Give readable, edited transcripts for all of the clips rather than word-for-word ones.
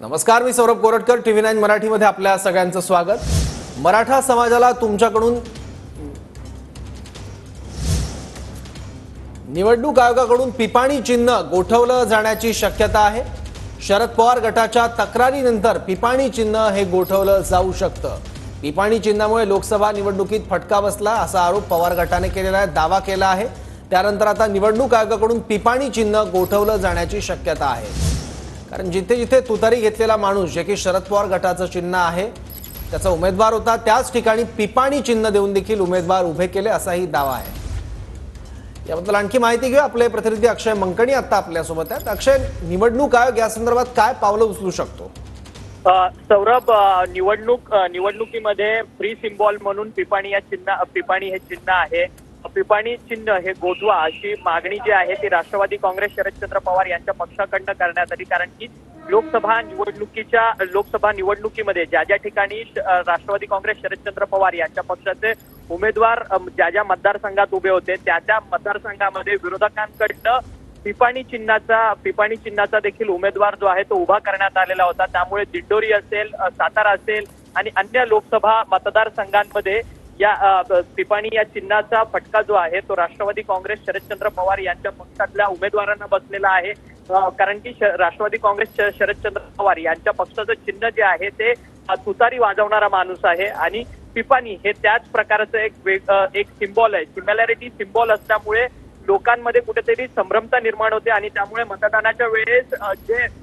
नमस्कार, मी सौरभ कोरटकर, TV9 मराठीमध्ये आपल्या सगळ्यांचं स्वागत। मराठा समाजाला तुमच्याकडून निवडणूक आयोगाकडून पिपाणी चिन्ह गोठवलं जाण्याची शक्यता आहे। शरद पवार गटाच्या तक्रारीनंतर पिपाणी चिन्ह हे गोठवलं जाऊ शकतं। पिपाणी चिन्हामुळे लोकसभा निवडणुकीत फटका बसला असा आरोप पवार गटाने केलेला आहे, दावा केला आहे। त्यानंतर आता निवडणूक आयोगाकडून पिपाणी चिन्ह गोठवलं जाण्याची शक्यता आहे। कारण जिथे जिथे तुतारी घेतलेला माणूस जे की शरद पवार गटाचं चिन्ह आहे त्याचा उमेदवार होता, त्याच ठिकाणी पिपाणी चिन्ह देऊन देखील उमेदवार उभे केले असाही दावा आहे। याबद्दल आणखी माहिती घेऊ, आपले प्रतिनिधी अक्षय मंकणी आता आपल्या सोबत आहेत। अक्षय, निवडणूक आयोग या संदर्भात काय पावलं उचलू शकतो? सौरभ, निवडणुकीमध्ये फ्री सिम्बॉल म्हणून पिपाणी हे चिन्ह आहे। पिपाणी चिन्ह हे गोठवा अशी मागणी जी आहे ती राष्ट्रवादी काँग्रेस शरदचंद्र पवार यांच्या पक्षाकडनं करण्यात आली। कारण की लोकसभा निवडणुकीमध्ये ज्या ज्या ठिकाणी राष्ट्रवादी काँग्रेस शरदचंद्र पवार यांच्या पक्षाचे उमेदवार ज्या ज्या मतदारसंघात उभे होते त्या मतदारसंघामध्ये विरोधकांकडनं पिपाणी चिन्हाचा देखील उमेदवार जो आहे तो उभा करण्यात आलेला होता। त्यामुळे दिंडोरी असेल, सातारा असेल आणि अन्य लोकसभा मतदारसंघांमध्ये या पिपाणी या चिन्हाचा फटका जो आहे तो राष्ट्रवादी काँग्रेस शरदचंद्र पवार यांच्या पक्षातल्या उमेदवारांना बसलेला आहे। कारण की राष्ट्रवादी काँग्रेस शरदचंद्र पवार यांच्या पक्षाचं चिन्ह जे आहे ते तुतारी वाजवणारा माणूस आहे आणि पिपाणी हे त्याच प्रकारचं एक सिम्बॉल आहे। सिमिलॅरिटी सिम्बॉल असल्यामुळे लोकांमध्ये कुठेतरी संभ्रमता निर्माण होते आणि त्यामुळे मतदानाच्या वेळेस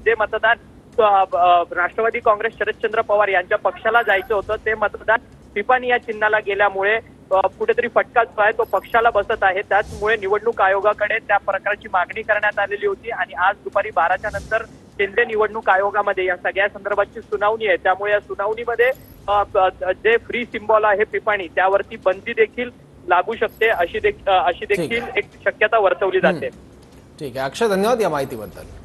जे मतदान राष्ट्रवादी काँग्रेस शरदचंद्र पवार यांच्या पक्षाला जायचं होतं ते मतदान पिपाणी या चिन्हाला गेल्यामुळे कुठेतरी फटका जो आहे तो पक्षाला बसत आहे। त्याचमुळे निवडणूक आयोगाकडे त्या प्रकारची मागणी करण्यात आलेली होती आणि आज दुपारी 12च्या नंतर केंद्रीय निवडणूक आयोगामध्ये या सगळ्या संदर्भाची सुनावणी आहे। त्यामुळे या सुनावणीमध्ये जे फ्री सिम्बॉल आहे पिपाणी त्यावरती बंदी देखील लागू शकते अशी देखील एक शक्यता वर्तवली जाते। ठीक आहे अक्षय, धन्यवाद या माहितीबद्दल।